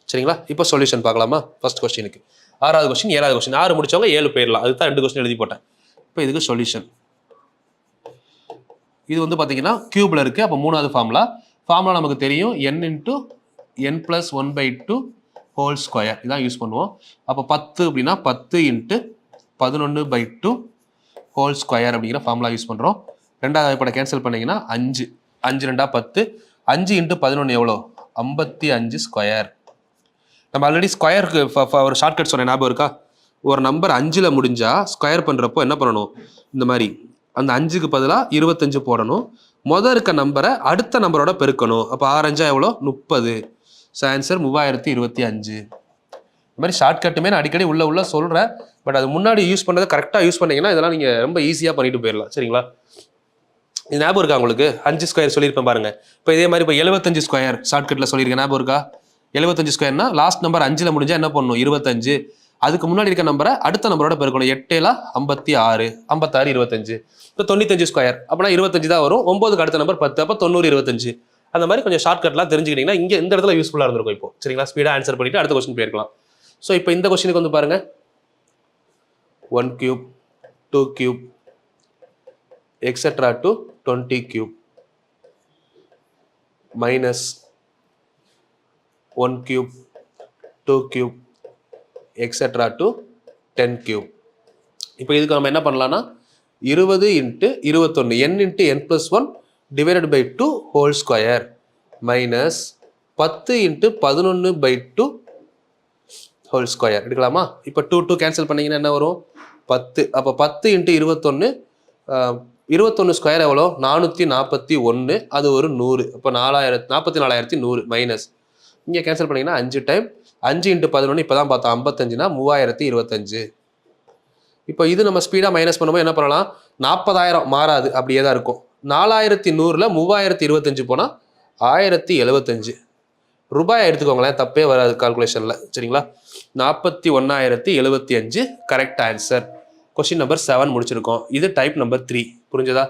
சரிங்களா? இப்போ சொல்யூஷன் பார்க்கலாமா? ஃபர்ஸ்ட் கொஸ்டினுக்கு 6வது கொஸ்டின் 7வது கொஸ்டின் 6 முடிச்சவங்க 7 போயிடலாம். அதுக்கு தான் 2 கொஸ்டின் எழுதி போட்டேன். இப்போ இதுக்கு சொல்யூஷன் இது வந்து பார்த்தீங்கன்னா கியூப்ல இருக்கு. அப்போ 3வது ஃபார்முலா நமக்கு தெரியும் n × n + 1/2 ஹோல் ஸ்கொயர் இதான் யூஸ் பண்ணுவோம். அப்போ 10 அப்படின்னா 10 × 11/2 ஹோல் ஸ்கொயர் அப்படிங்கிற ஃபார்முலா யூஸ் பண்ணுறோம். ரெண்டாவது படம் கேன்சல் பண்ணிங்கன்னா 5 5 2 10 5 × 11 எவ்வளோ 55 ஸ்கொயர். நம்ம ஆல்ரெடி ஸ்கொயருக்கு ஒரு ஷார்ட்கட் சொன்னேன், ஞாபகம் இருக்கா? ஒரு நம்பர் 5ல் முடிஞ்சா ஸ்கொயர் பண்ணுறப்போ என்ன பண்ணணும், இந்த மாதிரி அந்த 5க்கு பதிலாக 25 போடணும். மொதல் இருக்க நம்பரை அடுத்த நம்பரோட பெருக்கணும். அப்போ 6 5 எவ்வளோ 30. So answer 3025. இந்த மாதிரி ஷார்ட்கட்டுமே நான் அடிக்கடி உள்ள சொல்கிறேன். பட் அது முன்னாடி யூஸ் பண்ணுறதை கரெக்டாக யூஸ் பண்ணிங்கன்னா இதெல்லாம் நீங்கள் ரொம்ப ஈஸியாக பண்ணிட்டு போயிடலாம். சரிங்களா? இது ஞாபகம் இருக்கா உங்களுக்கு? 5 ஸ்கொயர் சொல்லியிருப்பேன் பாருங்க. இப்போ இதே மாதிரி இப்போ 75 ஸ்கொயர் ஷார்ட்கட்டில் சொல்லியிருக்கேன், ஞாபகம் இருக்கா? 75 ஸ்கொயர்னா லாஸ்ட் நம்பர் 5ல் முடிஞ்சால் என்ன பண்ணணும் 25. அதுக்கு முன்னாடி இருக்க நம்பரை அடுத்த நம்பரோட பெருக்கணும். 8 7 56 56 25. இப்போ 95 ஸ்கொயர் அப்படின்னா 25 தான் வரும். 9க்கு அடுத்த நம்பர் 10 அப்போ 90 25. அந்த மாதிரி கொஞ்சம் ஷார்ட்கட்லாம் தெரிஞ்சுக்கிட்டீங்கன்னா இங்கே இந்த இடத்துல யூஸ்ஃபுல்லாக இருந்திருக்கும். இப்போ சரிங்களா? ஸ்பீடாக ஆன்சர் பண்ணிட்டு அடுத்த கொஸ்டின் போயிருக்கலாம். ஸோ இப்போ இந்த கொஸ்டினுக்கு வந்து பாருங்க 1 cube 2 cube etc. to 20 cube minus 1 cube 2 cube etc. to 10 cube. இப்போ இதுக்கு நம்ம என்ன பண்ணலாம்னா 20 × 21 n × n + 1 divided by 2 whole square minus 10 × 11/2 whole square எடுக்கலாமா? இப்போ 2 கேன்சல் பண்ணீங்கன்னா என்ன வரும் 10. அப்போ 10 × 21 21 ஸ்கொயர் எவ்வளோ 441. அது ஒரு 100. அப்போ 44,100 மைனஸ் இங்கே கேன்சல் பண்ணிங்கன்னா 5 டைம் 5 × 11 இப்போ தான் பார்த்தோம் 55னா 3025. இப்போ இது நம்ம ஸ்பீடாக மைனஸ் பண்ணும்போது என்ன பண்ணலாம் 40,000 மாறாது, அப்படியே தான் இருக்கும். 4100ல் 3025 போனால் 1075 ரூபாய் எடுத்துக்கோங்களேன், தப்பே வராது கால்குலேஷனில். சரிங்களா? 41,075 கரெக்ட் ஆன்சர். கொஸ்டின் நம்பர் 7 முடிச்சிருக்கோம். இது டைப் நம்பர் 3. புரிஞ்சதா?